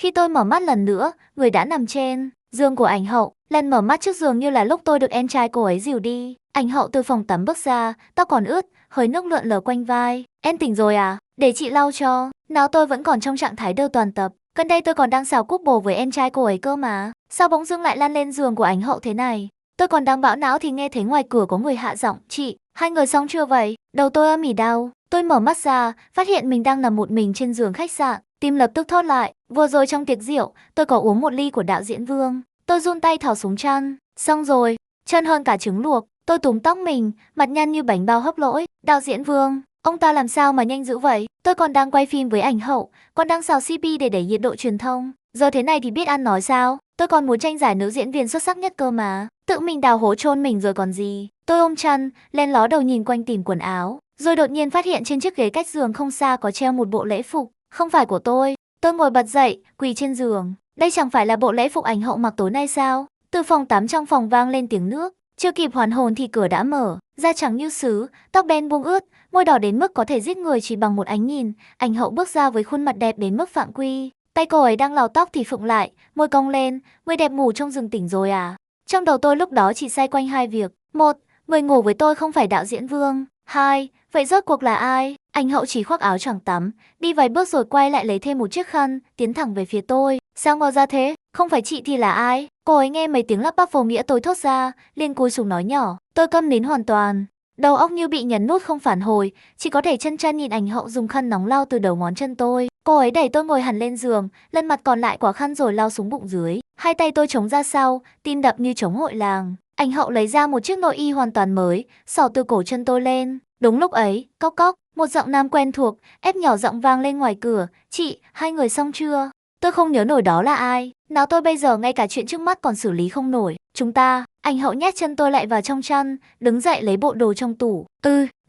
Khi tôi mở mắt lần nữa, người đã nằm trên giường của ảnh hậu. Lần mở mắt trước giường như là lúc tôi được em trai cô ấy dìu đi. Ảnh hậu từ phòng tắm bước ra, tóc còn ướt, hơi nước lượn lờ quanh vai. Em tỉnh rồi à? Để chị lau cho. Nào, tôi vẫn còn trong trạng thái đơ toàn tập. Gần đây tôi còn đang xào cúp bồ với em trai cô ấy cơ mà. Sao bỗng dưng lại lăn lên giường của ảnh hậu thế này? Tôi còn đang bão não thì nghe thấy ngoài cửa có người hạ giọng. Chị, hai người xong chưa vậy? Đầu tôi âm ỉ đau. Tôi mở mắt ra, phát hiện mình đang nằm một mình trên giường khách sạn. Tim lập tức thót lại. Vừa rồi trong tiệc rượu, tôi có uống một ly của đạo diễn Vương. Tôi run tay thò xuống chăn. Xong rồi, chân hơn cả trứng luộc. Tôi túm tóc mình, mặt nhăn như bánh bao hấp lỗi. Đạo diễn Vương, ông ta làm sao mà nhanh dữ vậy? Tôi còn đang quay phim với ảnh hậu, còn đang xào CP để đẩy nhiệt độ truyền thông. Giờ thế này thì biết ăn nói sao? Tôi còn muốn tranh giải nữ diễn viên xuất sắc nhất cơ mà. Tự mình đào hố chôn mình rồi còn gì. Tôi ôm chăn, len ló đầu nhìn quanh tìm quần áo. Rồi đột nhiên phát hiện trên chiếc ghế cách giường không xa có treo một bộ lễ phục. Không phải của tôi. Tôi ngồi bật dậy, quỳ trên giường. Đây chẳng phải là bộ lễ phục ảnh hậu mặc tối nay sao? Từ phòng tắm trong phòng vang lên tiếng nước. Chưa kịp hoàn hồn thì cửa đã mở. Da trắng như sứ, tóc đen buông ướt, môi đỏ đến mức có thể giết người chỉ bằng một ánh nhìn. Ảnh hậu bước ra với khuôn mặt đẹp đến mức phạm quy. Tay cô ấy đang lau tóc thì phụng lại, môi cong lên. Người đẹp ngủ trong giường tỉnh rồi à? Trong đầu tôi lúc đó chỉ xoay quanh hai việc. Một, người ngủ với tôi không phải đạo diễn Vương. Hai, vậy rốt cuộc là ai? Ảnh hậu chỉ khoác áo choàng tắm, đi vài bước rồi quay lại lấy thêm một chiếc khăn, tiến thẳng về phía tôi. Sao ngờ ra thế? Không phải chị thì là ai? Cô ấy nghe mấy tiếng lắp bắp vô nghĩa tôi thốt ra, liền cúi xuống nói nhỏ. Tôi câm nín hoàn toàn. Đầu óc như bị nhấn nút không phản hồi, chỉ có thể chân chân nhìn ảnh hậu dùng khăn nóng lau từ đầu ngón chân tôi. Cô ấy đẩy tôi ngồi hẳn lên giường, lần mặt còn lại quả khăn rồi lau xuống bụng dưới. Hai tay tôi chống ra sau, tim đập như trống hội làng. Ảnh hậu lấy ra một chiếc nội y hoàn toàn mới, xỏ từ cổ chân tôi lên. Đúng lúc ấy, cốc cốc, một giọng nam quen thuộc, ép nhỏ giọng vang lên ngoài cửa. Chị, hai người xong chưa? Tôi không nhớ nổi đó là ai. Nào tôi bây giờ ngay cả chuyện trước mắt còn xử lý không nổi. Chúng ta, ảnh hậu nhét chân tôi lại vào trong chăn, đứng dậy lấy bộ đồ trong tủ.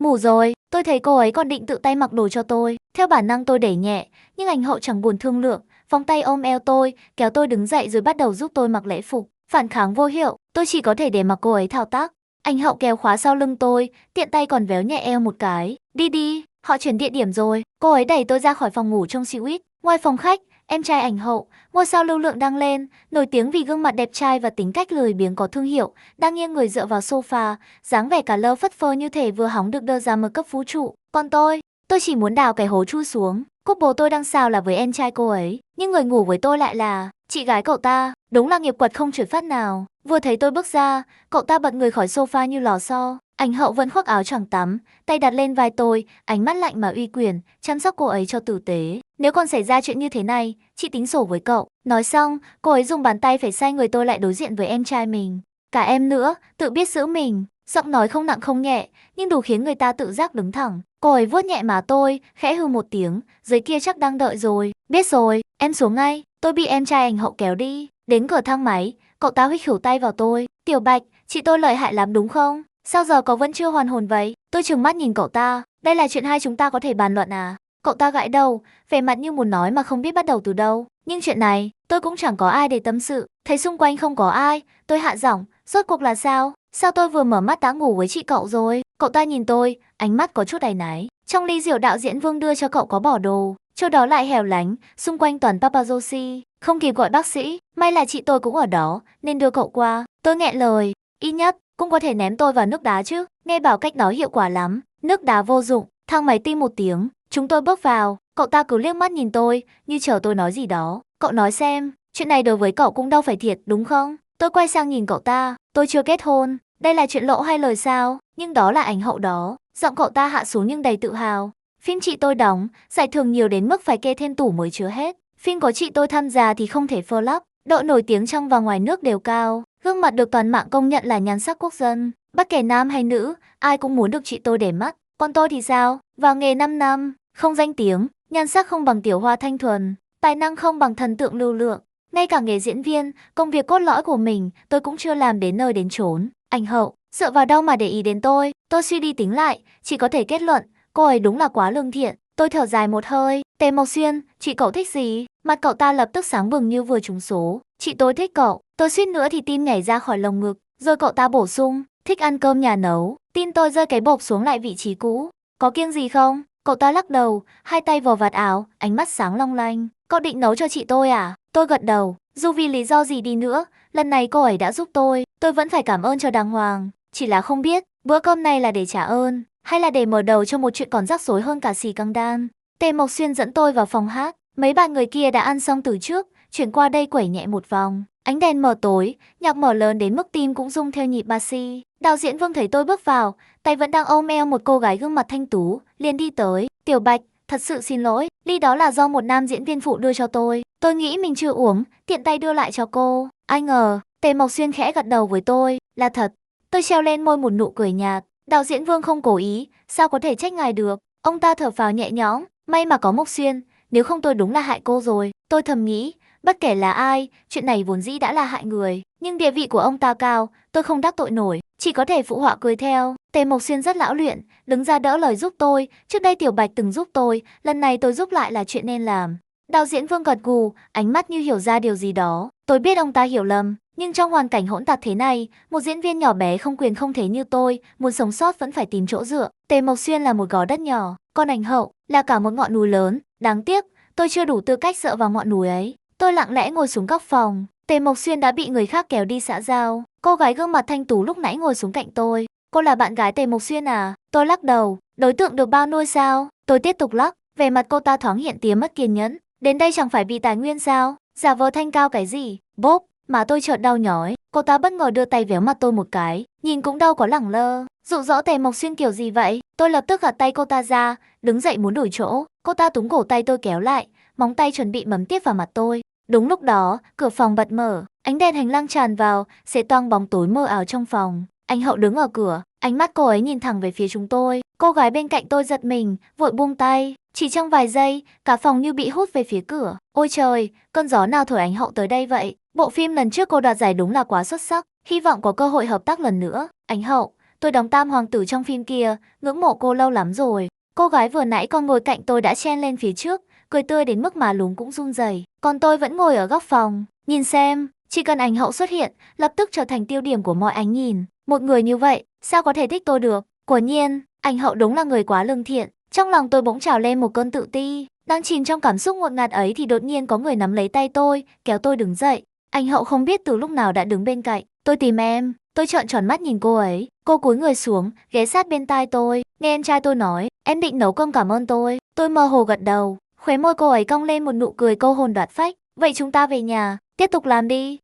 Ngủ rồi. Tôi thấy cô ấy còn định tự tay mặc đồ cho tôi. Theo bản năng tôi đẩy nhẹ, nhưng ảnh hậu chẳng buồn thương lượng, vòng tay ôm eo tôi, kéo tôi đứng dậy rồi bắt đầu giúp tôi mặc lễ phục. Phản kháng vô hiệu, tôi chỉ có thể để mặc cô ấy thao tác. Ảnh hậu kéo khóa sau lưng tôi, tiện tay còn véo nhẹ eo một cái. Đi đi, họ chuyển địa điểm rồi. Cô ấy đẩy tôi ra khỏi phòng ngủ trong suite. Ngoài phòng khách, em trai ảnh hậu, ngôi sao lưu lượng đang lên, nổi tiếng vì gương mặt đẹp trai và tính cách lười biếng có thương hiệu, đang nghiêng người dựa vào sofa, dáng vẻ cả lơ phất phơ như thể vừa hóng được đưa ra một cấp vũ trụ. Còn tôi chỉ muốn đào cái hố chui xuống. Cúp bồ tôi đang xào là với em trai cô ấy, nhưng người ngủ với tôi lại là chị gái cậu ta. Đúng là nghiệp quật không trượt phát nào. Vừa thấy tôi bước ra, cậu ta bật người khỏi sofa như lò xo. Ảnh hậu vẫn khoác áo choàng tắm, tay đặt lên vai tôi, ánh mắt lạnh mà uy quyền, chăm sóc cô ấy cho tử tế. Nếu còn xảy ra chuyện như thế này, chị tính sổ với cậu. Nói xong, cô ấy dùng bàn tay phải xoay người tôi lại đối diện với em trai mình. Cả em nữa, tự biết giữ mình. Giọng nói không nặng không nhẹ, nhưng đủ khiến người ta tự giác đứng thẳng. Cô ấy vuốt nhẹ má tôi, khẽ hừ một tiếng, dưới kia chắc đang đợi rồi. Biết rồi, em xuống ngay. Tôi bị em trai ảnh hậu kéo đi. Đến cửa thang máy, cậu ta huých khỉu tay vào tôi. Tiểu Bạch, chị tôi lợi hại lắm đúng không? Sao giờ cậu vẫn chưa hoàn hồn vậy? Tôi trừng mắt nhìn cậu ta. Đây là chuyện hai chúng ta có thể bàn luận à? Cậu ta gãi đầu, vẻ mặt như muốn nói mà không biết bắt đầu từ đâu. Nhưng chuyện này, tôi cũng chẳng có ai để tâm sự. Thấy xung quanh không có ai, tôi hạ giọng. Rốt cuộc là sao? Sao tôi vừa mở mắt đã ngủ với chị cậu rồi? Cậu ta nhìn tôi, ánh mắt có chút áy náy. Trong ly rượu đạo diễn Vương đưa cho cậu có bỏ đồ, chỗ đó lại hẻo lánh, xung quanh toàn paparazzi. Không kịp gọi bác sĩ, may là chị tôi cũng ở đó, nên đưa cậu qua. Tôi nghẹn lời, ít nhất cũng có thể ném tôi vào nước đá chứ. Nghe bảo cách đó hiệu quả lắm. Nước đá vô dụng, thang máy tim một tiếng. Chúng tôi bước vào, cậu ta cứ liếc mắt nhìn tôi, như chờ tôi nói gì đó. Cậu nói xem, chuyện này đối với cậu cũng đâu phải thiệt, đúng không? Tôi quay sang nhìn cậu ta, tôi chưa kết hôn. Đây là chuyện lộ hay lời sao? Nhưng đó là ảnh hậu đó. Giọng cậu ta hạ xuống nhưng đầy tự hào. Phim chị tôi đóng, giải thưởng nhiều đến mức phải kê thêm tủ mới chứa hết. Phim có chị tôi tham gia thì không thể flop. Độ nổi tiếng trong và ngoài nước đều cao. Gương mặt được toàn mạng công nhận là nhan sắc quốc dân. Bất kể nam hay nữ, ai cũng muốn được chị tôi để mắt. Còn tôi thì sao? Vào nghề 5 năm, không danh tiếng, nhan sắc không bằng tiểu hoa thanh thuần, tài năng không bằng thần tượng lưu lượng. Ngay cả nghề diễn viên, công việc cốt lõi của mình, tôi cũng chưa làm đến nơi đến chốn. Ảnh hậu, dựa vào đâu mà để ý đến tôi? Tôi suy đi tính lại, chỉ có thể kết luận, cô ấy đúng là quá lương thiện. Tôi thở dài một hơi. Tề Mộc Xuyên, chị cậu thích gì? Mặt cậu ta lập tức sáng bừng như vừa trúng số. Chị tôi thích cậu. Tôi suýt nữa thì tim nhảy ra khỏi lồng ngực. Rồi cậu ta bổ sung, thích ăn cơm nhà nấu. Tin tôi rơi cái bộp xuống lại vị trí cũ. Có kiêng gì không? Cậu ta lắc đầu, hai tay vò vạt áo, ánh mắt sáng long lanh. Cậu định nấu cho chị tôi à? Tôi gật đầu, dù vì lý do gì đi nữa, lần này cô ấy đã giúp tôi vẫn phải cảm ơn cho đàng hoàng. Chỉ là không biết, bữa cơm này là để trả ơn, hay là để mở đầu cho một chuyện còn rắc rối hơn cả xì căng đan. Tề Mộc Xuyên dẫn tôi vào phòng hát, mấy bạn người kia đã ăn xong từ trước, chuyển qua đây quẩy nhẹ một vòng. Ánh đèn mờ tối, nhạc mở lớn đến mức tim cũng rung theo nhịp basi. Đạo diễn Vương thấy tôi bước vào, tay vẫn đang ôm eo một cô gái gương mặt thanh tú, liền đi tới. Tiểu Bạch, thật sự xin lỗi, ly đó là do một nam diễn viên phụ đưa cho tôi. Tôi nghĩ mình chưa uống, tiện tay đưa lại cho cô. Ai ngờ, Tề Mộc Xuyên khẽ gật đầu với tôi, là thật. Tôi treo lên môi một nụ cười nhạt. Đạo diễn Vương không cố ý, sao có thể trách ngài được. Ông ta thở phào nhẹ nhõm, may mà có Mộc Xuyên, nếu không tôi đúng là hại cô rồi. Tôi thầm nghĩ, bất kể là ai, chuyện này vốn dĩ đã là hại người, nhưng địa vị của ông ta cao, tôi không đắc tội nổi, chỉ có thể phụ họa cười theo. Tề Mộc Xuyên rất lão luyện, đứng ra đỡ lời giúp tôi, trước đây Tiểu Bạch từng giúp tôi, lần này tôi giúp lại là chuyện nên làm. Đạo diễn Vương gật gù, ánh mắt như hiểu ra điều gì đó. Tôi biết ông ta hiểu lầm, nhưng trong hoàn cảnh hỗn tạp thế này, một diễn viên nhỏ bé không quyền không thế như tôi, muốn sống sót vẫn phải tìm chỗ dựa. Tề Mộc Xuyên là một gò đất nhỏ, còn Ảnh Hậu là cả một ngọn núi lớn. Đáng tiếc, tôi chưa đủ tư cách dựa vào ngọn núi ấy. Tôi lặng lẽ ngồi xuống góc phòng. Tề Mộc Xuyên đã bị người khác kéo đi xã giao. Cô gái gương mặt thanh tú lúc nãy ngồi xuống cạnh tôi. Cô là bạn gái Tề Mộc Xuyên à? Tôi lắc đầu. Đối tượng được bao nuôi sao? Tôi tiếp tục lắc. Vẻ mặt cô ta thoáng hiện tía mất kiên nhẫn. Đến đây chẳng phải vì tài nguyên sao? Giả vờ thanh cao cái gì? Bốp, mà tôi chợt đau nhói. Cô ta bất ngờ đưa tay véo mặt tôi một cái, nhìn cũng đâu có lẳng lơ. Dụ dỗ Tề Mộc Xuyên kiểu gì vậy? Tôi lập tức gạt tay cô ta ra, đứng dậy muốn đổi chỗ. Cô ta túm cổ tay tôi kéo lại, móng tay chuẩn bị mấm tiếp vào mặt tôi. Đúng lúc đó, cửa phòng bật mở, ánh đèn hành lang tràn vào, xé toang bóng tối mờ ảo trong phòng. Anh Hậu đứng ở cửa, ánh mắt cô ấy nhìn thẳng về phía chúng tôi. Cô gái bên cạnh tôi giật mình, vội buông tay. Chỉ trong vài giây, cả phòng như bị hút về phía cửa. Ôi trời, cơn gió nào thổi Anh Hậu tới đây vậy? Bộ phim lần trước cô đoạt giải đúng là quá xuất sắc, hy vọng có cơ hội hợp tác lần nữa. Anh Hậu, tôi đóng Tam Hoàng tử trong phim kia, ngưỡng mộ cô lâu lắm rồi. Cô gái vừa nãy còn ngồi cạnh tôi đã chen lên phía trước, cười tươi đến mức má lúm cũng run rẩy. Còn tôi vẫn ngồi ở góc phòng, nhìn xem, chỉ cần Anh Hậu xuất hiện, lập tức trở thành tiêu điểm của mọi ánh nhìn. Một người như vậy, sao có thể thích tôi được? Quả nhiên, Anh Hậu đúng là người quá lương thiện. Trong lòng tôi bỗng trào lên một cơn tự ti, đang chìm trong cảm xúc ngột ngạt ấy thì đột nhiên có người nắm lấy tay tôi, kéo tôi đứng dậy. Anh Hậu không biết từ lúc nào đã đứng bên cạnh. Tôi tìm em. Tôi trợn tròn mắt nhìn cô ấy. Cô cúi người xuống, ghé sát bên tai tôi. Nghe em trai tôi nói, em định nấu cơm cảm ơn tôi. Tôi mơ hồ gật đầu. Khóe môi cô ấy cong lên một nụ cười câu hồn đoạt phách. Vậy chúng ta về nhà, tiếp tục làm đi.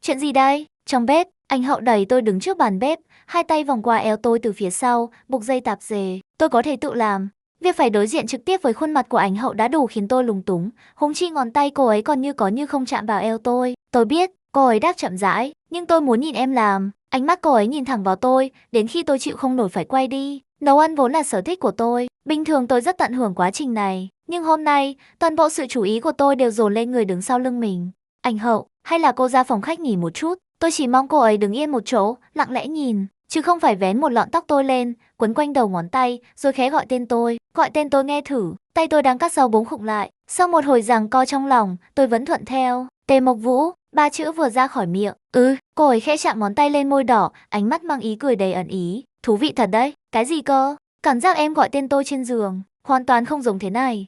Chuyện gì đây? Trong bếp, anh Hậu đẩy tôi đứng trước bàn bếp, hai tay vòng qua eo tôi từ phía sau, buộc dây tạp dề. Tôi có thể tự làm. Việc phải đối diện trực tiếp với khuôn mặt của Anh Hậu đã đủ khiến tôi lúng túng, huống chi ngón tay cô ấy còn như có như không chạm vào eo tôi. Tôi biết, cô ấy đáp chậm rãi, nhưng tôi muốn nhìn em làm. Ánh mắt cô ấy nhìn thẳng vào tôi, đến khi tôi chịu không nổi phải quay đi. Nấu ăn vốn là sở thích của tôi, bình thường tôi rất tận hưởng quá trình này, nhưng hôm nay, toàn bộ sự chú ý của tôi đều dồn lên người đứng sau lưng mình. Anh Hậu, hay là cô ra phòng khách nghỉ một chút? Tôi chỉ mong cô ấy đứng yên một chỗ, lặng lẽ nhìn, chứ không phải vén một lọn tóc tôi lên, quấn quanh đầu ngón tay, rồi khẽ gọi tên tôi. Gọi tên tôi nghe thử, tay tôi đang cắt rau bỗng khựng lại. Sau một hồi giằng co trong lòng, tôi vẫn thuận theo. Tề Mộc Vũ, ba chữ vừa ra khỏi miệng. Cô ấy khẽ chạm ngón tay lên môi đỏ, ánh mắt mang ý cười đầy ẩn ý. Thú vị thật đấy, cái gì cơ? Cảm giác em gọi tên tôi trên giường, hoàn toàn không giống thế này.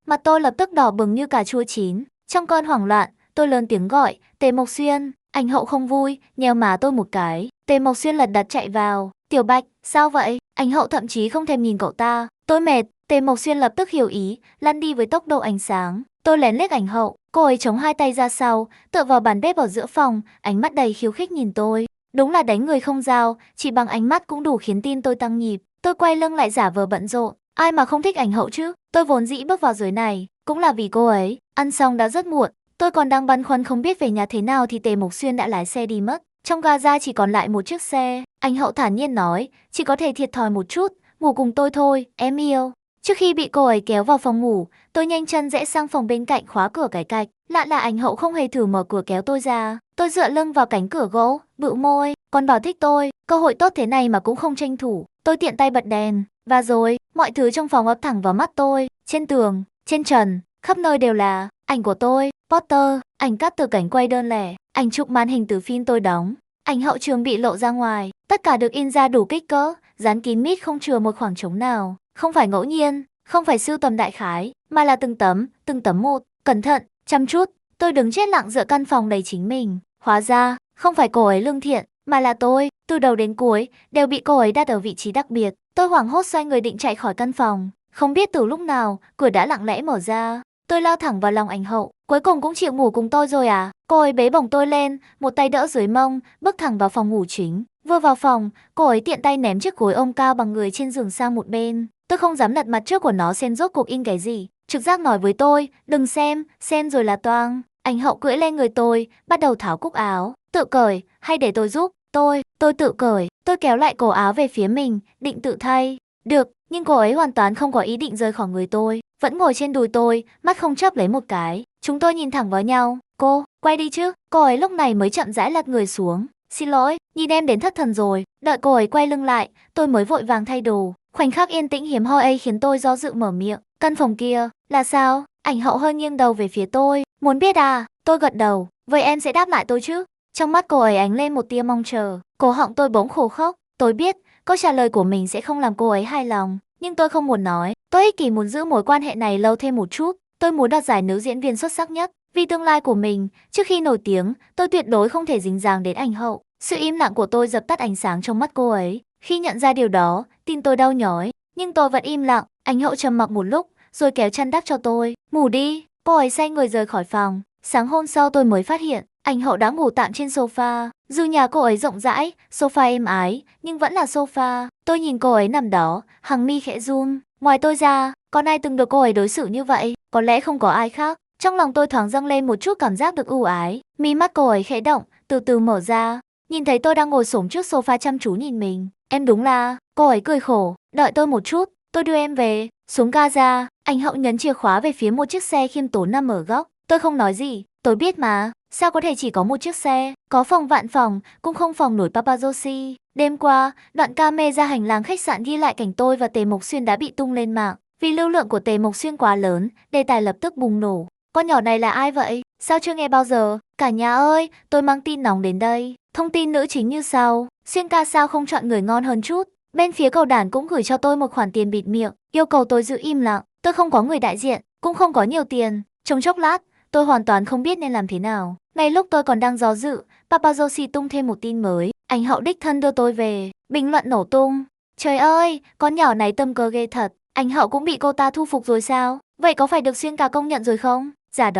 Mặt tôi lập tức đỏ bừng như cà chua chín. Trong cơn hoảng loạn, tôi lớn tiếng gọi, Tề Mộc Xuyên. Anh Hậu không vui, nhéo má tôi một cái. Tề Mộc Xuyên lật đật chạy vào. Tiểu Bạch, sao vậy? Anh Hậu thậm chí không thèm nhìn cậu ta. Tôi mệt. Tề Mộc Xuyên lập tức hiểu ý, lăn đi với tốc độ ánh sáng. Tôi lén liếc Ảnh Hậu, cô ấy chống hai tay ra sau, tựa vào bàn bếp ở giữa phòng, ánh mắt đầy khiêu khích nhìn tôi. Đúng là đánh người không dao, chỉ bằng ánh mắt cũng đủ khiến tim tôi tăng nhịp. Tôi quay lưng lại giả vờ bận rộn. Ai mà không thích Ảnh Hậu chứ? Tôi vốn dĩ bước vào giới này, cũng là vì cô ấy. Ăn xong đã rất muộn, tôi còn đang băn khoăn không biết về nhà thế nào thì Tề Mộc Xuyên đã lái xe đi mất. Trong gara chỉ còn lại một chiếc xe. Anh Hậu thản nhiên nói, chỉ có thể thiệt thòi một chút, ngủ cùng tôi thôi, em yêu. Trước khi bị cô ấy kéo vào phòng ngủ, tôi nhanh chân rẽ sang phòng bên cạnh khóa cửa cái cạch. Lạ là Anh Hậu không hề thử mở cửa kéo tôi ra. Tôi dựa lưng vào cánh cửa gỗ, bựu môi, còn bảo thích tôi. Cơ hội tốt thế này mà cũng không tranh thủ. Tôi tiện tay bật đèn, và rồi, mọi thứ trong phòng ập thẳng vào mắt tôi. Trên tường, trên trần, khắp nơi đều là ảnh của tôi, poster, ảnh cắt từ cảnh quay đơn lẻ, ảnh chụp màn hình từ phim tôi đóng. Ảnh hậu trường bị lộ ra ngoài, tất cả được in ra đủ kích cỡ, dán kín mít không chừa một khoảng trống nào. Không phải ngẫu nhiên, không phải sưu tầm đại khái, mà là từng tấm một, cẩn thận, chăm chút. Tôi đứng chết lặng giữa căn phòng đầy chính mình. Hóa ra, không phải cô ấy lương thiện, mà là tôi, từ đầu đến cuối, đều bị cô ấy đặt ở vị trí đặc biệt. Tôi hoảng hốt xoay người định chạy khỏi căn phòng. Không biết từ lúc nào, cửa đã lặng lẽ mở ra. Tôi lao thẳng vào lòng ảnh hậu. Cuối cùng cũng chịu ngủ cùng tôi rồi à? Cô ấy bế bổng tôi lên, một tay đỡ dưới mông, bước thẳng vào phòng ngủ chính. Vừa vào phòng, cô ấy tiện tay ném chiếc gối ôm cao bằng người trên giường sang một bên. Tôi không dám lật mặt trước của nó xem rốt cuộc in cái gì. Trực giác nói với tôi, đừng xem rồi là toang. Ảnh hậu cưỡi lên người tôi, bắt đầu tháo cúc áo. Tự cởi, hay để tôi giúp? Tôi tự cởi. Tôi kéo lại cổ áo về phía mình, định tự thay. Được, nhưng cô ấy hoàn toàn không có ý định rời khỏi người tôi. Vẫn ngồi trên đùi tôi, mắt không chớp lấy một cái. Chúng tôi nhìn thẳng vào nhau. Cô, quay đi chứ. Cô ấy lúc này mới chậm rãi lật người xuống. Xin lỗi, nhìn em đến thất thần rồi. Đợi cô ấy quay lưng lại, tôi mới vội vàng thay đồ. Khoảnh khắc yên tĩnh hiếm hoi ấy khiến tôi do dự mở miệng. Căn phòng kia, là sao? Ảnh hậu hơi nghiêng đầu về phía tôi. Muốn biết à? Tôi gật đầu. Vậy em sẽ đáp lại tôi chứ? Trong mắt cô ấy ánh lên một tia mong chờ. Cổ họng tôi bỗng khô khốc. Tôi biết, câu trả lời của mình sẽ không làm cô ấy hài lòng. Nhưng tôi không muốn nói. Tôi ích kỷ muốn giữ mối quan hệ này lâu thêm một chút. Tôi muốn đoạt giải nữ diễn viên xuất sắc nhất. Vì tương lai của mình, trước khi nổi tiếng, tôi tuyệt đối không thể dính dáng đến ảnh hậu. Sự im lặng của tôi dập tắt ánh sáng trong mắt cô ấy. Khi nhận ra điều đó, tim tôi đau nhói. Nhưng tôi vẫn im lặng. Ảnh hậu trầm mặc một lúc, rồi kéo chăn đắp cho tôi. Ngủ đi. Cô ấy xoay người rời khỏi phòng. Sáng hôm sau tôi mới phát hiện, ảnh hậu đã ngủ tạm trên sofa. Dù nhà cô ấy rộng rãi, sofa êm ái, nhưng vẫn là sofa. Tôi nhìn cô ấy nằm đó, hàng mi khẽ run. Ngoài tôi ra, còn ai từng được cô ấy đối xử như vậy? Có lẽ không có ai khác. Trong lòng tôi thoáng dâng lên một chút cảm giác được ưu ái. Mi mắt cô ấy khẽ động, từ từ mở ra. Nhìn thấy tôi đang ngồi xổm trước sofa chăm chú nhìn mình. Em đúng là... Cô ấy cười khổ. Đợi tôi một chút, tôi đưa em về. Xuống ga ra, ảnh hậu nhấn chìa khóa về phía một chiếc xe khiêm tốn nằm ở góc. Tôi không nói gì. Tôi biết mà. Sao có thể chỉ có một chiếc xe? Có phòng vạn phòng, cũng không phòng nổi paparazzi. Đêm qua, đoạn camera hành lang khách sạn ghi lại cảnh tôi và Tề Mộc Xuyên đã bị tung lên mạng. Vì lưu lượng của Tề Mộc Xuyên quá lớn, đề tài lập tức bùng nổ. Con nhỏ này là ai vậy? Sao chưa nghe bao giờ? Cả nhà ơi, tôi mang tin nóng đến đây. Thông tin nữ chính như sau. Xuyên ca sao không chọn người ngon hơn chút? Bên phía cầu đàn cũng gửi cho tôi một khoản tiền bịt miệng, yêu cầu tôi giữ im lặng. Tôi không có người đại diện, cũng không có nhiều tiền. Trong chốc lát, tôi hoàn toàn không biết nên làm thế nào. Ngay lúc tôi còn đang do dự, paparazzi tung thêm một tin mới. Ảnh hậu đích thân đưa tôi về. Bình luận nổ tung. Trời ơi, con nhỏ này tâm cơ ghê thật. Ảnh hậu cũng bị cô ta thu phục rồi sao? Vậy có phải được Xuyên ca công nhận rồi không? Giả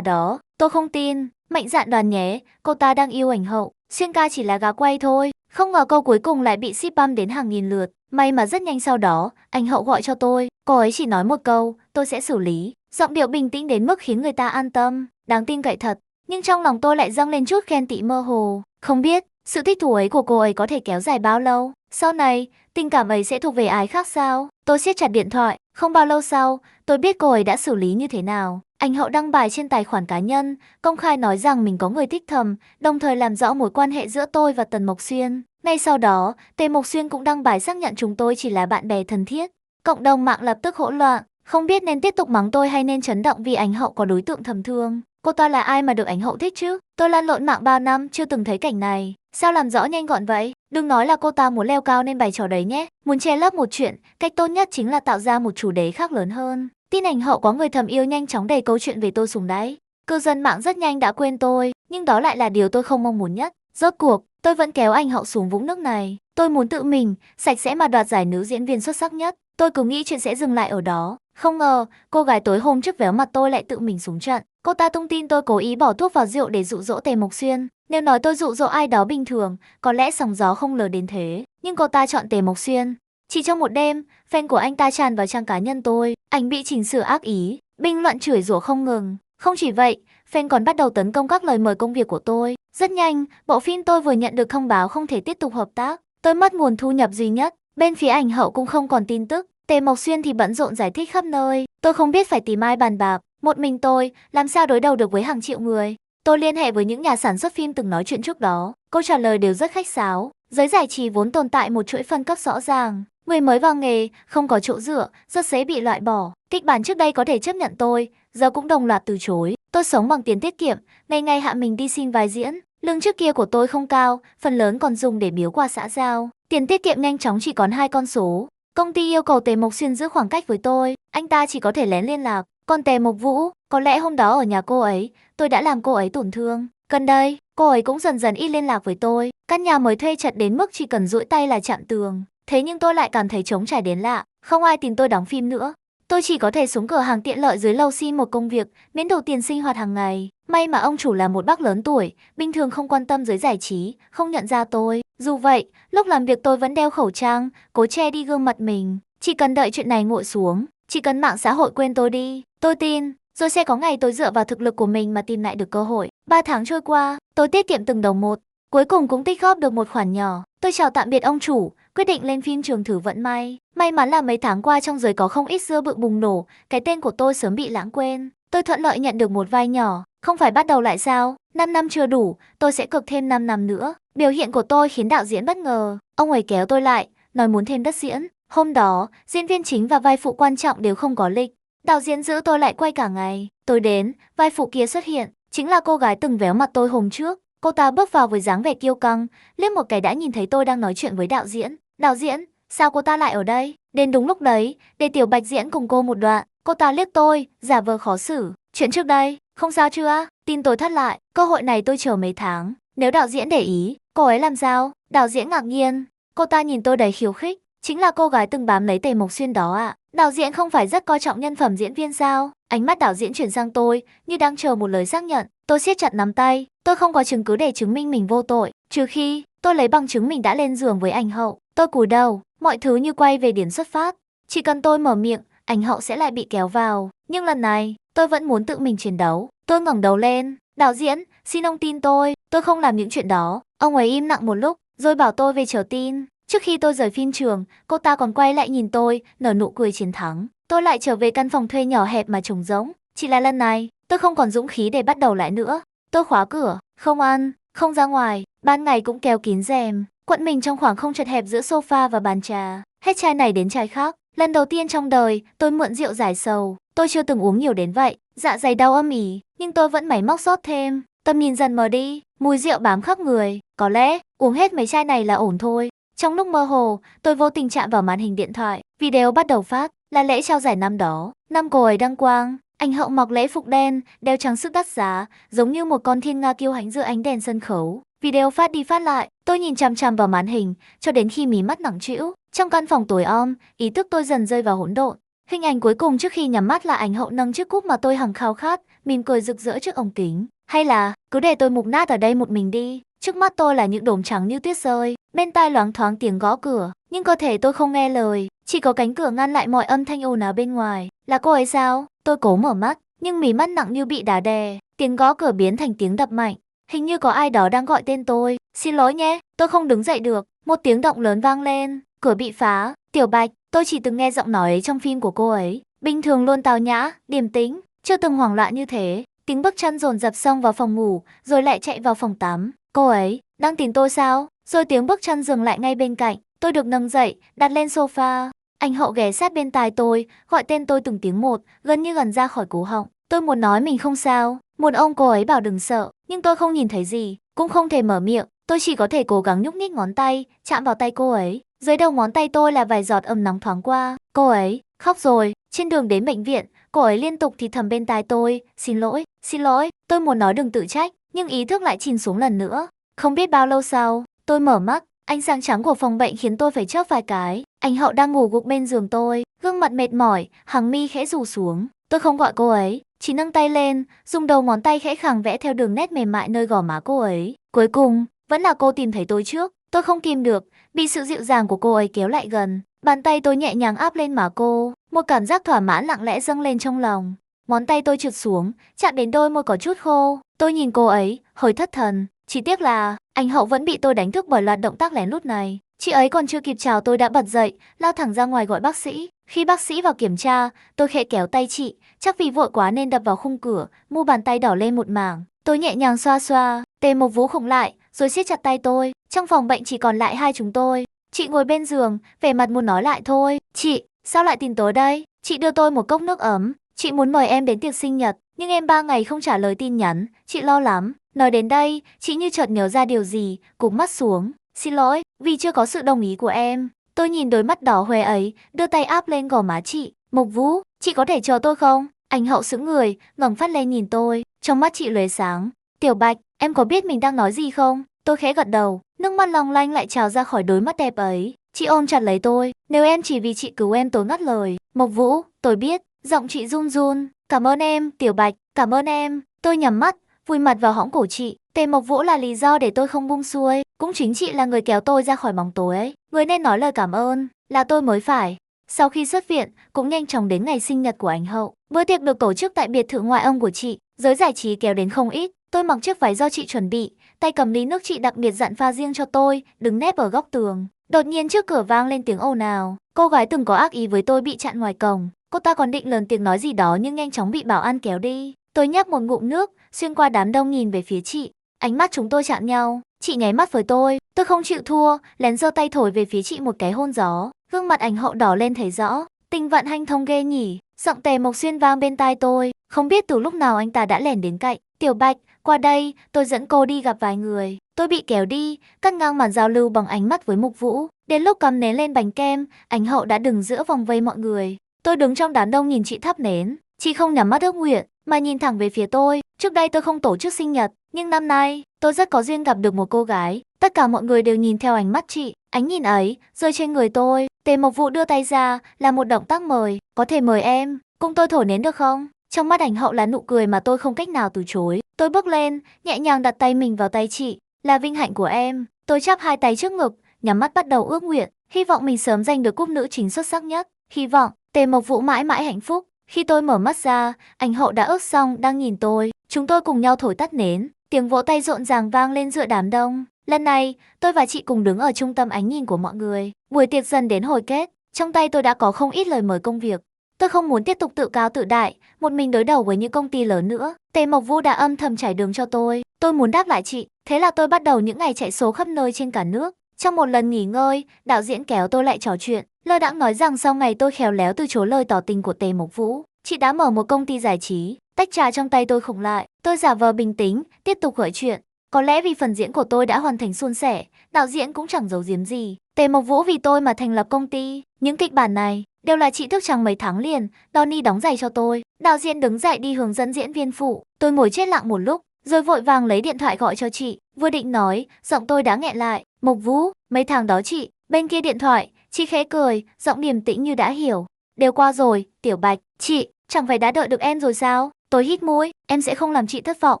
đó, tôi không tin. Mạnh dạn Đoàn nhé, cô ta đang yêu ảnh hậu. Xuyên ca chỉ là gà quay thôi. Không ngờ câu cuối cùng lại bị ship băm đến hàng nghìn lượt. May mà rất nhanh sau đó, ảnh hậu gọi cho tôi. Cô ấy chỉ nói một câu, tôi sẽ xử lý. Giọng điệu bình tĩnh đến mức khiến người ta an tâm. Đáng tin cậy thật. Nhưng trong lòng tôi lại dâng lên chút ghen tị mơ hồ. Không biết, sự thích thú ấy của cô ấy có thể kéo dài bao lâu? Sau này, tình cảm ấy sẽ thuộc về ai khác sao? Tôi siết chặt điện thoại. Không bao lâu sau, tôi biết cô ấy đã xử lý như thế nào. Ảnh hậu đăng bài trên tài khoản cá nhân, công khai nói rằng mình có người thích thầm, đồng thời làm rõ mối quan hệ giữa tôi và Tần Mộc Xuyên. Ngay sau đó, Tề Mộc Xuyên cũng đăng bài xác nhận chúng tôi chỉ là bạn bè thân thiết. Cộng đồng mạng lập tức hỗn loạn, không biết nên tiếp tục mắng tôi hay nên chấn động vì ảnh hậu có đối tượng thầm thương. Cô ta là ai mà được ảnh hậu thích chứ? Tôi lăn lộn mạng bao năm chưa từng thấy cảnh này. Sao làm rõ nhanh gọn vậy? Đừng nói là cô ta muốn leo cao nên bày trò đấy nhé. Muốn che lấp một chuyện, cách tốt nhất chính là tạo ra một chủ đề khác lớn hơn. Tin ảnh hậu có người thầm yêu nhanh chóng đầy câu chuyện về tôi sùng đấy. Cư dân mạng rất nhanh đã quên tôi, nhưng đó lại là điều tôi không mong muốn nhất. Rốt cuộc, tôi vẫn kéo ảnh hậu xuống vũng nước này. Tôi muốn tự mình, sạch sẽ mà đoạt giải nữ diễn viên xuất sắc nhất. Tôi cứ nghĩ chuyện sẽ dừng lại ở đó. Không ngờ, cô gái tối hôm trước véo mặt tôi lại tự mình xuống trận. Cô ta tung tin tôi cố ý bỏ thuốc vào rượu để dụ dỗ Tề Mộc Xuyên. Nếu nói tôi dụ dỗ ai đó bình thường, có lẽ sóng gió không lớn đến thế. Nhưng cô ta chọn Tề Mộc Xuyên. Chỉ trong một đêm, fan của anh ta tràn vào trang cá nhân tôi. Ảnh bị chỉnh sửa ác ý, bình luận chửi rủa không ngừng. Không chỉ vậy, fan còn bắt đầu tấn công các lời mời công việc của tôi. Rất nhanh, bộ phim tôi vừa nhận được thông báo không thể tiếp tục hợp tác. Tôi mất nguồn thu nhập duy nhất. Bên phía ảnh hậu cũng không còn tin tức. Tề Mộc Xuyên thì bận rộn giải thích khắp nơi. Tôi không biết phải tìm ai bàn bạc. Một mình tôi, làm sao đối đầu được với hàng triệu người. Tôi liên hệ với những nhà sản xuất phim từng nói chuyện trước đó. Câu trả lời đều rất khách sáo. Giới giải trí vốn tồn tại một chuỗi phân cấp rõ ràng. Người mới vào nghề, không có chỗ dựa, rất dễ bị loại bỏ. Kịch bản trước đây có thể chấp nhận tôi, giờ cũng đồng loạt từ chối. Tôi sống bằng tiền tiết kiệm, ngày ngày hạ mình đi xin vai diễn. Lương trước kia của tôi không cao, phần lớn còn dùng để biếu qua xã giao. Tiền tiết kiệm nhanh chóng chỉ còn 2 con số. Công ty yêu cầu Tề Mộc Xuyên giữ khoảng cách với tôi, anh ta chỉ có thể lén liên lạc. Còn Tề Mộc Vũ, có lẽ hôm đó ở nhà cô ấy, tôi đã làm cô ấy tổn thương. Gần đây, cô ấy cũng dần dần ít liên lạc với tôi. Căn nhà mới thuê chật đến mức chỉ cần duỗi tay là chạm tường. Thế nhưng tôi lại cảm thấy trống trải đến lạ, không ai tìm tôi đóng phim nữa. Tôi chỉ có thể xuống cửa hàng tiện lợi dưới lầu xin một công việc, miễn đủ tiền sinh hoạt hàng ngày. May mà ông chủ là một bác lớn tuổi, bình thường không quan tâm giới giải trí, không nhận ra tôi. Dù vậy, lúc làm việc tôi vẫn đeo khẩu trang, cố che đi gương mặt mình. Chỉ cần đợi chuyện này nguội xuống, chỉ cần mạng xã hội quên tôi đi, tôi tin, rồi sẽ có ngày tôi dựa vào thực lực của mình mà tìm lại được cơ hội. 3 tháng trôi qua, tôi tiết kiệm từng đồng một, cuối cùng cũng tích góp được một khoản nhỏ. Tôi chào tạm biệt ông chủ, quyết định lên phim trường thử vận may. May mắn là mấy tháng qua trong giới có không ít dưa bự bùng nổ, cái tên của tôi sớm bị lãng quên. Tôi thuận lợi nhận được một vai nhỏ, không phải bắt đầu lại sao? 5 năm chưa đủ, tôi sẽ cực thêm 5 năm nữa. Biểu hiện của tôi khiến đạo diễn bất ngờ, ông ấy kéo tôi lại, nói muốn thêm đất diễn. Hôm đó, diễn viên chính và vai phụ quan trọng đều không có lịch. Đạo diễn giữ tôi lại quay cả ngày. Tôi đến, vai phụ kia xuất hiện, chính là cô gái từng véo mặt tôi hôm trước. Cô ta bước vào với dáng vẻ kiêu căng, liếc một cái đã nhìn thấy tôi đang nói chuyện với đạo diễn. Đạo diễn, sao cô ta lại ở đây? Đến đúng lúc đấy, để Tiểu Bạch diễn cùng cô một đoạn. Cô ta liếc tôi, giả vờ khó xử. Chuyện trước đây, không sao chưa? Tin tôi thất lại, cơ hội này tôi chờ mấy tháng. Nếu đạo diễn để ý, cô ấy làm sao? Đạo diễn ngạc nhiên. Cô ta nhìn tôi đầy khiêu khích. Chính là cô gái từng bám lấy Tề Mộc Xuyên đó ạ. Đạo diễn không phải rất coi trọng nhân phẩm diễn viên sao? Ánh mắt đạo diễn chuyển sang tôi, như đang chờ một lời xác nhận. Tôi siết chặt nắm tay, tôi không có chứng cứ để chứng minh mình vô tội, trừ khi tôi lấy bằng chứng mình đã lên giường với ảnh hậu. Tôi cúi đầu, mọi thứ như quay về điểm xuất phát. Chỉ cần tôi mở miệng, ảnh hậu sẽ lại bị kéo vào. Nhưng lần này, tôi vẫn muốn tự mình chiến đấu. Tôi ngẩng đầu lên, đạo diễn, xin ông tin tôi không làm những chuyện đó. Ông ấy im lặng một lúc, rồi bảo tôi về chờ tin. Trước khi tôi rời phim trường, cô ta còn quay lại nhìn tôi, nở nụ cười chiến thắng. Tôi lại trở về căn phòng thuê nhỏ hẹp mà trống rỗng. Chỉ là lần này, tôi không còn dũng khí để bắt đầu lại nữa. Tôi khóa cửa, không ăn, không ra ngoài, ban ngày cũng kéo kín rèm, quận mình trong khoảng không chật hẹp giữa sofa và bàn trà. Hết chai này đến chai khác. Lần đầu tiên trong đời, tôi mượn rượu giải sầu. Tôi chưa từng uống nhiều đến vậy, dạ dày đau âm ỉ, nhưng tôi vẫn máy móc rót thêm. Tầm nhìn dần mờ đi, mùi rượu bám khắp người. Có lẽ, uống hết mấy chai này là ổn thôi. Trong lúc mơ hồ, tôi vô tình chạm vào màn hình điện thoại. Video bắt đầu phát, là lễ trao giải năm đó. Năm cô ấy đăng quang, ảnh hậu mặc lễ phục đen, đeo trang sức đắt giá, giống như một con thiên nga kiêu hãnh giữa ánh đèn sân khấu. Video phát đi phát lại, tôi nhìn chằm chằm vào màn hình, cho đến khi mí mắt nặng trĩu. Trong căn phòng tối om, ý thức tôi dần rơi vào hỗn độn. Hình ảnh cuối cùng trước khi nhắm mắt là ảnh hậu nâng chiếc cúp mà tôi hằng khao khát, mỉm cười rực rỡ trước ống kính. Hay là, cứ để tôi mục nát ở đây một mình đi. Trước mắt tôi là những đốm trắng như tuyết rơi, bên tai loáng thoáng tiếng gõ cửa, nhưng cơ thể tôi không nghe lời, chỉ có cánh cửa ngăn lại mọi âm thanh ồn ào bên ngoài. Là cô ấy sao? Tôi cố mở mắt, nhưng mí mắt nặng như bị đá đè, tiếng gõ cửa biến thành tiếng đập mạnh. Hình như có ai đó đang gọi tên tôi. Xin lỗi nhé, tôi không đứng dậy được. Một tiếng động lớn vang lên, cửa bị phá. Tiểu Bạch, tôi chỉ từng nghe giọng nói ấy trong phim của cô ấy. Bình thường luôn tao nhã, điềm tĩnh, chưa từng hoảng loạn như thế. Tiếng bước chân dồn dập xông vào phòng ngủ, rồi lại chạy vào phòng tắm. Cô ấy đang tìm tôi sao? Rồi tiếng bước chân dừng lại ngay bên cạnh. Tôi được nâng dậy, đặt lên sofa. Anh hậu ghé sát bên tai tôi, gọi tên tôi từng tiếng một, gần như gần ra khỏi cổ họng. Tôi muốn nói mình không sao, muốn ông cô ấy bảo đừng sợ, nhưng tôi không nhìn thấy gì, cũng không thể mở miệng. Tôi chỉ có thể cố gắng nhúc nhích ngón tay, chạm vào tay cô ấy. Dưới đầu ngón tay tôi là vài giọt ấm nóng thoáng qua. Cô ấy khóc rồi. Trên đường đến bệnh viện, cô ấy liên tục thì thầm bên tai tôi, xin lỗi, xin lỗi. Tôi muốn nói đừng tự trách, nhưng ý thức lại chìm xuống lần nữa. Không biết bao lâu sau, tôi mở mắt, ánh sáng trắng của phòng bệnh khiến tôi phải chớp vài cái. Anh hậu đang ngủ gục bên giường tôi, gương mặt mệt mỏi, hàng mi khẽ rủ xuống. Tôi không gọi cô ấy, chỉ nâng tay lên, dùng đầu ngón tay khẽ khàng vẽ theo đường nét mềm mại nơi gò má cô ấy. Cuối cùng, vẫn là cô tìm thấy tôi trước. Tôi không kìm được, bị sự dịu dàng của cô ấy kéo lại gần. Bàn tay tôi nhẹ nhàng áp lên má cô, một cảm giác thỏa mãn lặng lẽ dâng lên trong lòng. Ngón tay tôi trượt xuống, chạm đến đôi môi có chút khô. Tôi nhìn cô ấy, hơi thất thần. Chỉ tiếc là, anh hậu vẫn bị tôi đánh thức bởi loạt động tác lén lút này. Chị ấy còn chưa kịp chào tôi đã bật dậy, lao thẳng ra ngoài gọi bác sĩ. Khi bác sĩ vào kiểm tra, tôi khẽ kéo tay chị, chắc vì vội quá nên đập vào khung cửa, mu bàn tay đỏ lên một mảng. Tôi nhẹ nhàng xoa xoa, Tề Mộc Vũ khủng lại, rồi siết chặt tay tôi. Trong phòng bệnh chỉ còn lại hai chúng tôi. Chị ngồi bên giường, vẻ mặt muốn nói lại thôi. Chị, sao lại tìm tôi đây? Chị đưa tôi một cốc nước ấm. Chị muốn mời em đến tiệc sinh nhật, nhưng em 3 ngày không trả lời tin nhắn. Chị lo lắm. Nói đến đây, chị như chợt nhớ ra điều gì, cụp mắt xuống. Xin lỗi, vì chưa có sự đồng ý của em. Tôi nhìn đôi mắt đỏ hoe ấy, đưa tay áp lên gò má chị. Mộc Vũ, chị có thể chờ tôi không? Ảnh hậu sững người, ngẩng phát lên nhìn tôi, trong mắt chị lóe sáng. Tiểu Bạch, em có biết mình đang nói gì không? Tôi khẽ gật đầu, nước mắt long lanh lại trào ra khỏi đôi mắt đẹp ấy. Chị ôm chặt lấy tôi, nếu em chỉ vì chị cứu em tôi ngắt lời. Mộc Vũ, tôi biết, giọng chị run run. Cảm ơn em, Tiểu Bạch, cảm ơn em. Tôi nhắm mắt, vùi mặt vào hõm cổ chị. Tề Mộc Vũ là lý do để tôi không buông xuôi, cũng chính chị là người kéo tôi ra khỏi bóng tối ấy. Người nên nói lời cảm ơn, là tôi mới phải. Sau khi xuất viện, cũng nhanh chóng đến ngày sinh nhật của ảnh hậu. Bữa tiệc được tổ chức tại biệt thự ngoại ông của chị, giới giải trí kéo đến không ít. Tôi mặc chiếc váy do chị chuẩn bị, tay cầm ly nước chị đặc biệt dặn pha riêng cho tôi, đứng nép ở góc tường. Đột nhiên trước cửa vang lên tiếng ồn ào. Cô gái từng có ác ý với tôi bị chặn ngoài cổng. Cô ta còn định lớn tiếng nói gì đó nhưng nhanh chóng bị bảo an kéo đi. Tôi nhấp một ngụm nước, xuyên qua đám đông nhìn về phía chị. Ánh mắt chúng tôi chạm nhau, chị nháy mắt với tôi không chịu thua, lén giơ tay thổi về phía chị một cái hôn gió. Gương mặt ảnh hậu đỏ lên thấy rõ, tình vận hanh thông ghê nhỉ. Giọng Tề Mộc Xuyên vang bên tai tôi, không biết từ lúc nào anh ta đã lẻn đến cạnh. Tiểu Bạch, qua đây, tôi dẫn cô đi gặp vài người. Tôi bị kéo đi, cắt ngang màn giao lưu bằng ánh mắt với Mục Vũ. Đến lúc cắm nến lên bánh kem, ảnh hậu đã đứng giữa vòng vây mọi người. Tôi đứng trong đám đông nhìn chị thắp nến, chị không nhắm mắt ước nguyện, mà nhìn thẳng về phía tôi. Trước đây tôi không tổ chức sinh nhật, nhưng năm nay, tôi rất có duyên gặp được một cô gái. Tất cả mọi người đều nhìn theo ánh mắt chị, ánh nhìn ấy rơi trên người tôi. Tề Mộc Vũ đưa tay ra, là một động tác mời, có thể mời em, cùng tôi thổi nến được không? Trong mắt ảnh hậu là nụ cười mà tôi không cách nào từ chối. Tôi bước lên, nhẹ nhàng đặt tay mình vào tay chị, là vinh hạnh của em. Tôi chắp hai tay trước ngực, nhắm mắt bắt đầu ước nguyện, hy vọng mình sớm giành được cúp nữ chính xuất sắc nhất. Hy vọng Tề Mộc Vũ mãi mãi hạnh phúc. Khi tôi mở mắt ra, ảnh hậu đã ước xong đang nhìn tôi. Chúng tôi cùng nhau thổi tắt nến, tiếng vỗ tay rộn ràng vang lên giữa đám đông. Lần này, tôi và chị cùng đứng ở trung tâm ánh nhìn của mọi người. Buổi tiệc dần đến hồi kết, trong tay tôi đã có không ít lời mời công việc. Tôi không muốn tiếp tục tự cao tự đại, một mình đối đầu với những công ty lớn nữa. Tề Mộc Vũ đã âm thầm trải đường cho tôi muốn đáp lại chị. Thế là tôi bắt đầu những ngày chạy số khắp nơi trên cả nước. Trong một lần nghỉ ngơi, đạo diễn kéo tôi lại trò chuyện, lơ đãng nói rằng sau ngày tôi khéo léo từ chối lời tỏ tình của Tề Mộc Vũ, chị đã mở một công ty giải trí. Tách trà trong tay tôi khựng lại, tôi giả vờ bình tĩnh, tiếp tục gợi chuyện. Có lẽ vì phần diễn của tôi đã hoàn thành suôn sẻ, đạo diễn cũng chẳng giấu giếm gì. Tề Mộc Vũ vì tôi mà thành lập công ty. Những kịch bản này đều là chị thức trắng mấy tháng liền, Donnie đóng giày cho tôi. Đạo diễn đứng dậy đi hướng dẫn diễn viên phụ. Tôi ngồi chết lặng một lúc, rồi vội vàng lấy điện thoại gọi cho chị. Vừa định nói, giọng tôi đã nghẹn lại. Mộc Vũ, mấy tháng đó chị. Bên kia điện thoại, chị khẽ cười, giọng điềm tĩnh như đã hiểu. Đều qua rồi, Tiểu Bạch. Chị, chẳng phải đã đợi được em rồi sao? Tôi hít mũi, em sẽ không làm chị thất vọng.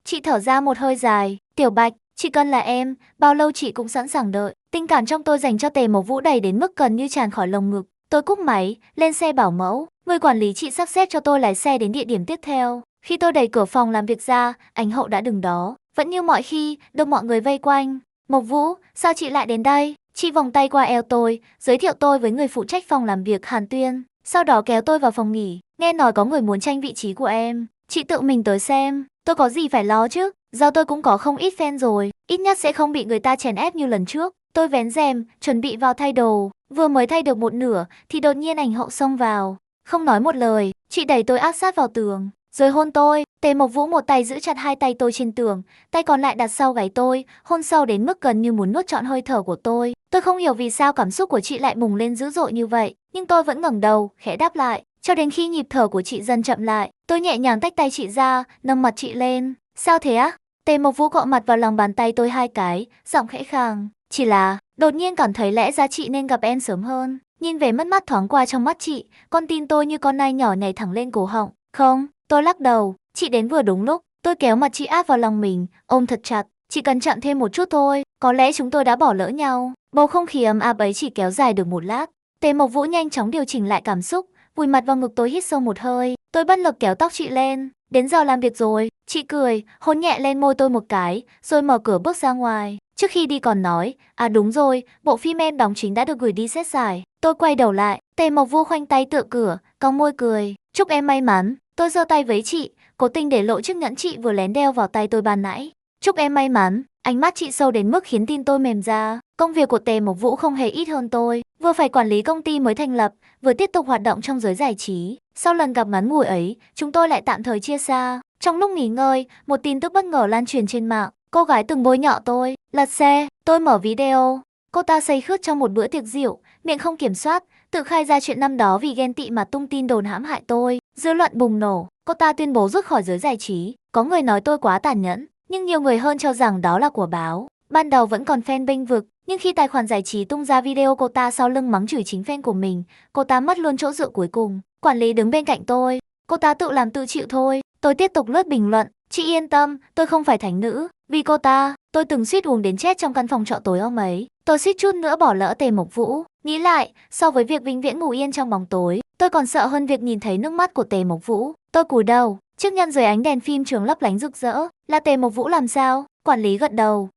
Chị thở ra một hơi dài. Tiểu Bạch, chỉ cần là em, bao lâu chị cũng sẵn sàng đợi. Tình cảm trong tôi dành cho Tề Mộc Vũ đầy đến mức gần như tràn khỏi lồng ngực. Tôi cúp máy, lên xe bảo mẫu. Người quản lý chị sắp xếp cho tôi lái xe đến địa điểm tiếp theo. Khi tôi đẩy cửa phòng làm việc ra, ảnh hậu đã đứng đó. Vẫn như mọi khi, được mọi người vây quanh. Mộc Vũ, sao chị lại đến đây? Chị vòng tay qua eo tôi, giới thiệu tôi với người phụ trách phòng làm việc Hàn Tuyên. Sau đó kéo tôi vào phòng nghỉ. Nghe nói có người muốn tranh vị trí của em. Chị tự mình tới xem, tôi có gì phải lo chứ? Do tôi cũng có không ít fan rồi, ít nhất sẽ không bị người ta chèn ép như lần trước. Tôi vén rèm, chuẩn bị vào thay đồ. Vừa mới thay được một nửa, thì đột nhiên ảnh hậu xông vào. Không nói một lời, chị đẩy tôi áp sát vào tường, rồi hôn tôi. Tề Mộc Vũ một tay giữ chặt hai tay tôi trên tường, tay còn lại đặt sau gáy tôi, hôn sâu đến mức gần như muốn nuốt trọn hơi thở của tôi. Tôi không hiểu vì sao cảm xúc của chị lại bùng lên dữ dội như vậy, nhưng tôi vẫn ngẩng đầu, khẽ đáp lại, cho đến khi nhịp thở của chị dần chậm lại. Tôi nhẹ nhàng tách tay chị ra, nâng mặt chị lên. Sao thế á? Tề Mộc Vũ cọ mặt vào lòng bàn tay tôi hai cái, giọng khẽ khàng. Chỉ là, đột nhiên cảm thấy lẽ ra chị nên gặp em sớm hơn. Nhìn về mất mát thoáng qua trong mắt chị, con tim tôi như con nai nhỏ nhảy thẳng lên cổ họng. Không, tôi lắc đầu, chị đến vừa đúng lúc. Tôi kéo mặt chị áp vào lòng mình, ôm thật chặt. Chỉ cần chậm thêm một chút thôi, có lẽ chúng tôi đã bỏ lỡ nhau. Bầu không khí ấm áp ấy chỉ kéo dài được một lát. Tề Mộc Vũ nhanh chóng điều chỉnh lại cảm xúc, vùi mặt vào ngực tôi hít sâu một hơi. Tôi bất lực kéo tóc chị lên. Đến giờ làm việc rồi. Chị cười, hôn nhẹ lên môi tôi một cái, rồi mở cửa bước ra ngoài. Trước khi đi còn nói, à đúng rồi, bộ phim em đóng chính đã được gửi đi xét giải. Tôi quay đầu lại, Tề Mộc Vũ khoanh tay tựa cửa, cong môi cười. Chúc em may mắn. Tôi giơ tay với chị, cố tình để lộ chiếc nhẫn chị vừa lén đeo vào tay tôi ban nãy. Chúc em may mắn. Ánh mắt chị sâu đến mức khiến tim tôi mềm ra. Công việc của Tề Mộc Vũ không hề ít hơn tôi, vừa phải quản lý công ty mới thành lập, vừa tiếp tục hoạt động trong giới giải trí. Sau lần gặp ngắn ngủi ấy, chúng tôi lại tạm thời chia xa. Trong lúc nghỉ ngơi, một tin tức bất ngờ lan truyền trên mạng. Cô gái từng bôi nhọ tôi, lật xe. Tôi mở video. Cô ta say khướt trong một bữa tiệc rượu, miệng không kiểm soát, tự khai ra chuyện năm đó vì ghen tị mà tung tin đồn hãm hại tôi. Dư luận bùng nổ, cô ta tuyên bố rút khỏi giới giải trí. Có người nói tôi quá tàn nhẫn, nhưng nhiều người hơn cho rằng đó là của báo. Ban đầu vẫn còn fan bênh vực, nhưng khi tài khoản giải trí tung ra video cô ta sau lưng mắng chửi chính fan của mình, cô ta mất luôn chỗ dựa cuối cùng. Quản lý đứng bên cạnh tôi, cô ta tự làm tự chịu thôi. Tôi tiếp tục lướt bình luận, chị yên tâm, tôi không phải thánh nữ. Vì cô ta, tôi từng suýt uống đến chết trong căn phòng trọ tối hôm ấy. Tôi suýt chút nữa bỏ lỡ Tề Mộc Vũ. Nghĩ lại, so với việc vĩnh viễn ngủ yên trong bóng tối, tôi còn sợ hơn việc nhìn thấy nước mắt của Tề Mộc Vũ. Tôi cúi đầu, chiếc nhẫn dưới ánh đèn phim trường lấp lánh rực rỡ. Là Tề Mộc Vũ làm sao? Quản lý gật đầu.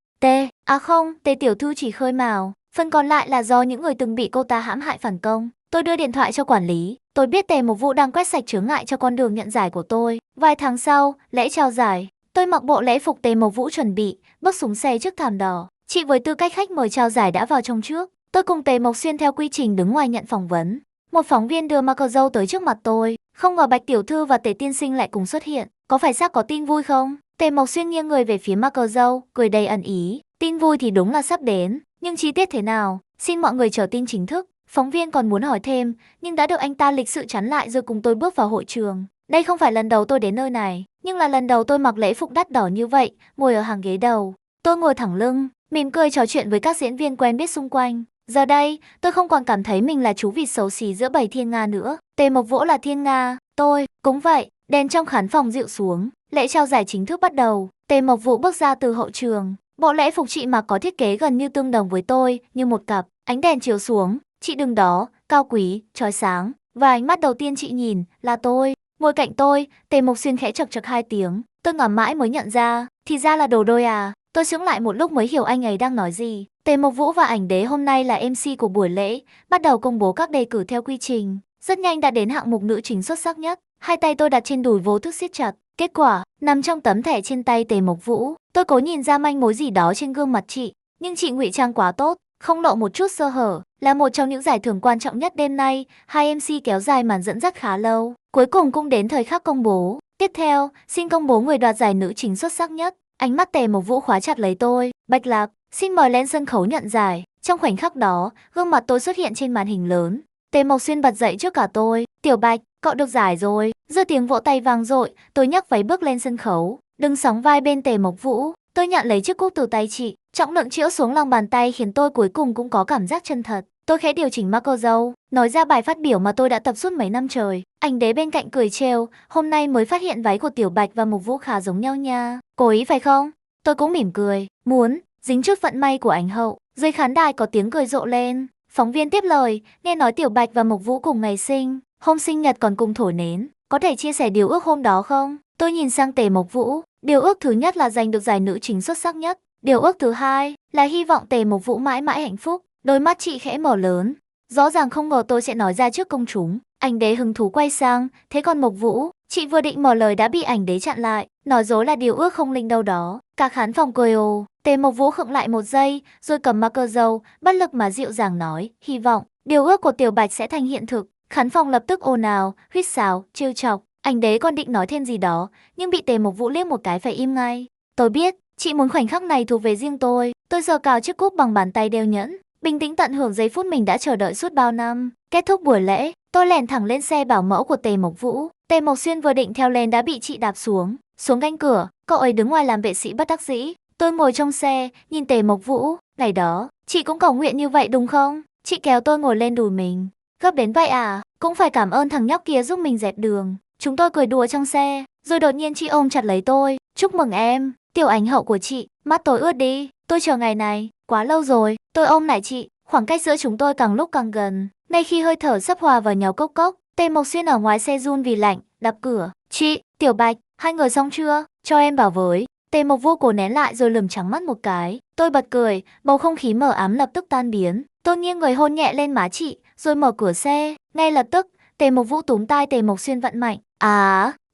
Không, Tề tiểu thư chỉ khơi mào. Phần còn lại là do những người từng bị cô ta hãm hại phản công. Tôi đưa điện thoại cho quản lý. Tôi biết Tề Mộc Vũ đang quét sạch chướng ngại cho con đường nhận giải của tôi. Vài tháng sau, lễ trao giải. Tôi mặc bộ lễ phục Tề Mộc Vũ chuẩn bị, bước xuống xe trước thảm đỏ. Chị với tư cách khách mời trao giải đã vào trong trước. Tôi cùng Tề Mộc Xuyên theo quy trình đứng ngoài nhận phỏng vấn. Một phóng viên đưa marker dâu tới trước mặt tôi. Không ngờ Bạch tiểu thư và Tề tiên sinh lại cùng xuất hiện. Có phải xác có tin vui không? Tề Mộc Xuyên nghiêng người về phía marker dâu, cười đầy ẩn ý. Tin vui thì đúng là sắp đến, nhưng chi tiết thế nào? Xin mọi người chờ tin chính thức. Phóng viên còn muốn hỏi thêm, nhưng đã được anh ta lịch sự chắn lại rồi cùng tôi bước vào hội trường. Đây không phải lần đầu tôi đến nơi này, nhưng là lần đầu tôi mặc lễ phục đắt đỏ như vậy, ngồi ở hàng ghế đầu. Tôi ngồi thẳng lưng, mỉm cười trò chuyện với các diễn viên quen biết xung quanh. Giờ đây, tôi không còn cảm thấy mình là chú vịt xấu xí giữa bầy thiên nga nữa. Tề Mộc Vũ là thiên nga, tôi cũng vậy. Đèn trong khán phòng dịu xuống, lễ trao giải chính thức bắt đầu. Tề Mộc Vũ bước ra từ hậu trường. Bộ lễ phục chị mặc có thiết kế gần như tương đồng với tôi, như một cặp. Ánh đèn chiếu xuống, chị đứng đó, cao quý, chói sáng. Và ánh mắt đầu tiên chị nhìn là tôi. Ngồi cạnh tôi, Tề Mộc Xuyên khẽ chậc chậc 2 tiếng. Tôi ngắm mãi mới nhận ra, thì ra là đồ đôi à. Tôi sững lại một lúc mới hiểu anh ấy đang nói gì. Tề Mộc Vũ và ảnh đế hôm nay là MC của buổi lễ, bắt đầu công bố các đề cử theo quy trình. Rất nhanh đã đến hạng mục nữ chính xuất sắc nhất. Hai tay tôi đặt trên đùi vô thức siết chặt. Kết quả, nằm trong tấm thẻ trên tay Tề Mộc Vũ. Tôi cố nhìn ra manh mối gì đó trên gương mặt chị, nhưng chị ngụy trang quá tốt, không lộ một chút sơ hở. Là một trong những giải thưởng quan trọng nhất đêm nay, hai MC kéo dài màn dẫn dắt khá lâu. Cuối cùng cũng đến thời khắc công bố. Tiếp theo, xin công bố người đoạt giải nữ chính xuất sắc nhất. Ánh mắt Tề Mộc Vũ khóa chặt lấy tôi. Bạch Lạc, xin mời lên sân khấu nhận giải. Trong khoảnh khắc đó, gương mặt tôi xuất hiện trên màn hình lớn. Tề Mộc Xuyên bật dậy trước cả tôi. Tiểu Bạch, cậu được giải rồi. Giơ tiếng vỗ tay vang dội, tôi nhấc váy bước lên sân khấu, đứng sóng vai bên Tề Mộc Vũ. Tôi nhận lấy chiếc cúp từ tay chị, trọng lượng chĩa xuống lòng bàn tay khiến tôi cuối cùng cũng có cảm giác chân thật. Tôi khẽ điều chỉnh marker dâu, nói ra bài phát biểu mà tôi đã tập suốt mấy năm trời. Ảnh đế bên cạnh cười trêu, hôm nay mới phát hiện váy của Tiểu Bạch và Mộc Vũ khá giống nhau nha. Cố ý phải không? Tôi cũng mỉm cười, muốn dính chút vận may của ảnh hậu. Dưới khán đài có tiếng cười rộ lên. Phóng viên tiếp lời, nghe nói Tiểu Bạch và Mộc Vũ cùng ngày sinh, hôm sinh nhật còn cùng thổi nến. Có thể chia sẻ điều ước hôm đó không? Tôi nhìn sang Tề Mộc Vũ. Điều ước thứ nhất là giành được giải nữ chính xuất sắc nhất. Điều ước thứ hai là hy vọng Tề Mộc Vũ mãi mãi hạnh phúc. Đôi mắt chị khẽ mở lớn. Rõ ràng không ngờ tôi sẽ nói ra trước công chúng. Ảnh đế hứng thú quay sang. Thế còn Mộc Vũ, chị vừa định mở lời đã bị ảnh đế chặn lại. Nói dối là điều ước không linh đâu đó. Cả khán phòng cười ồ. Tề Mộc Vũ khựng lại một giây, rồi cầm marker dâu, bất lực mà dịu dàng nói. Hy vọng điều ước của Tiểu Bạch sẽ thành hiện thực. Khán phòng lập tức ồn ào, huýt sáo, trêu chọc. Ảnh đế còn định nói thêm gì đó, nhưng bị Tề Mộc Vũ liếc một cái phải im ngay. Tôi biết, chị muốn khoảnh khắc này thuộc về riêng tôi. Tôi giơ cao chiếc cúp bằng bàn tay đeo nhẫn, bình tĩnh tận hưởng giây phút mình đã chờ đợi suốt bao năm. Kết thúc buổi lễ, tôi lẻn thẳng lên xe bảo mẫu của Tề Mộc Vũ. Tề Mộc Xuyên vừa định theo lên đã bị chị đạp xuống cánh cửa. Cậu ấy đứng ngoài làm vệ sĩ bất đắc dĩ. Tôi ngồi trong xe, nhìn Tề Mộc Vũ. Ngày đó, chị cũng cầu nguyện như vậy đúng không? Chị kéo tôi ngồi lên đùi mình. Gấp đến vậy à? Cũng phải cảm ơn thằng nhóc kia giúp mình dẹp đường. Chúng tôi cười đùa trong xe, rồi đột nhiên chị ôm chặt lấy tôi. Chúc mừng em, Tiểu ảnh hậu của chị. Mắt tôi ướt đi, tôi chờ ngày này, quá lâu rồi. Tôi ôm lại chị, khoảng cách giữa chúng tôi càng lúc càng gần. Ngay khi hơi thở sắp hòa vào nhau cốc cốc, Tề Mộc Xuyên ở ngoài xe run vì lạnh, đập cửa. Chị, Tiểu Bạch, hai người xong chưa? Cho em vào với. Tề Mộc Vũ cố nén lại rồi lườm trắng mắt một cái. Tôi bật cười, bầu không khí mờ ám lập tức tan biến. Tôi nghiêng người hôn nhẹ lên má chị, rồi mở cửa xe. Ngay lập tức, Tề Mộc Vũ túm tay Tề Mộc Xuyên vặn mạnh.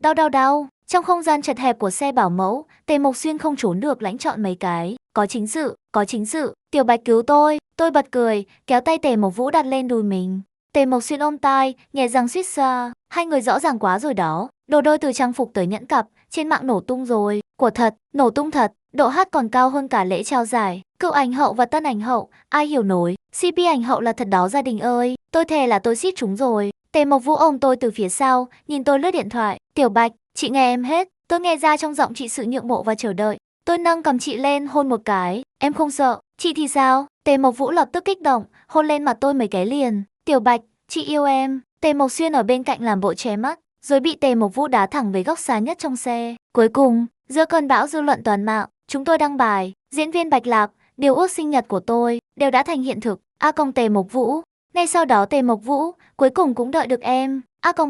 Đau đau đau. Trong không gian chật hẹp của xe bảo mẫu, Tề Mộc Xuyên không trốn được lãnh chọn mấy cái. Có chính sự, Tiểu Bạch cứu tôi. Tôi bật cười, kéo tay Tề Mộc Vũ đặt lên đùi mình. Tề Mộc Xuyên ôm tai, nhẹ răng suýt xoa. Hai người rõ ràng quá rồi đó. Đồ đôi từ trang phục tới nhẫn cặp, trên mạng nổ tung rồi. Của thật, nổ tung thật, độ hát còn cao hơn cả lễ trao giải. Cựu ảnh hậu và tân ảnh hậu, ai hiểu nổi. CP ảnh hậu là thật đó gia đình ơi. Tôi thề là tôi suýt chúng rồi. Tề Mộc Vũ ôm tôi từ phía sau, nhìn tôi lướt điện thoại. Tiểu Bạch, chị nghe em hết. Tôi nghe ra trong giọng chị sự nhượng bộ và chờ đợi. Tôi nâng cầm chị lên hôn một cái. Em không sợ, chị thì sao? Tề Mộc Vũ lập tức kích động, hôn lên mặt tôi mấy cái liền. Tiểu Bạch, chị yêu em. Tề Mộc Xuyên ở bên cạnh làm bộ che mắt, rồi bị Tề Mộc Vũ đá thẳng về góc xa nhất trong xe. Cuối cùng, giữa cơn bão dư luận toàn mạng, chúng tôi đăng bài, diễn viên Bạch Lạc, điều ước sinh nhật của tôi đều đã thành hiện thực. Tề Mộc Vũ. Ngay sau đó Tề Mộc Vũ, cuối cùng cũng đợi được em.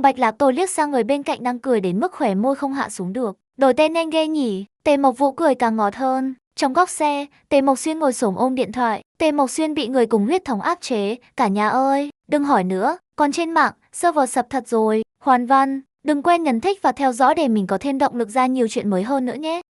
Bạch Lạc. Tôi liếc sang người bên cạnh đang cười đến mức khóe môi không hạ xuống được. Đổi tên nên ghê nhỉ. Tề Mộc Vũ cười càng ngọt hơn. Trong góc xe, Tề Mộc Xuyên ngồi xổm ôm điện thoại. Tề Mộc Xuyên bị người cùng huyết thống áp chế. Cả nhà ơi, đừng hỏi nữa. Còn trên mạng, server sập thật rồi. Hoàn Văn, đừng quên nhấn thích và theo dõi để mình có thêm động lực ra nhiều chuyện mới hơn nữa nhé.